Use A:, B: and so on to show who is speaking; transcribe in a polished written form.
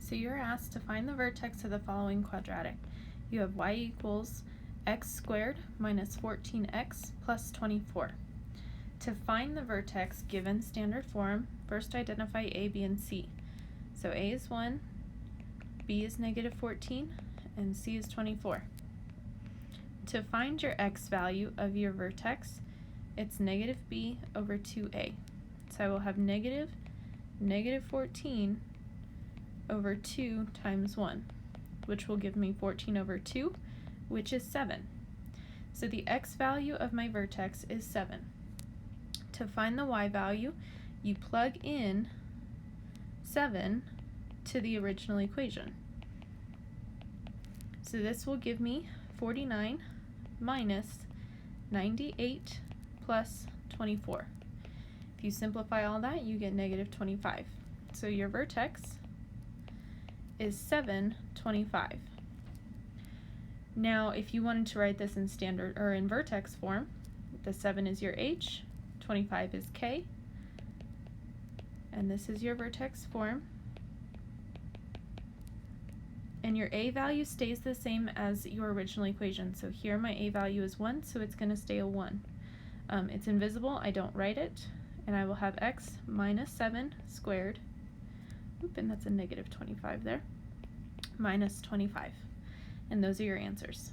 A: So you're asked to find the vertex of the following quadratic. You have y equals x squared minus 14x plus 24. To find the vertex given standard form, first identify a, b, and c. So a is 1, b is negative 14, and c is 24. To find your x value of your vertex, it's negative b over 2a. So I will have negative 14 over 2 times 1, which will give me 14 over 2, which is 7. So the x value of my vertex is 7. To find the y value, you plug in 7 to the original equation. So this will give me 49 minus 98 plus 24. If you simplify all that, you get negative 25. So your vertex is 7, 25. Now, if you wanted to write this in standard or in vertex form, the 7 is your h, 25 is k, and this is your vertex form. And your a value stays the same as your original equation. So here my a value is 1, so it's going to stay a 1. It's invisible, I don't write it, and I will have x minus 7 squared, and that's a negative 25 there, minus 25. And those are your answers.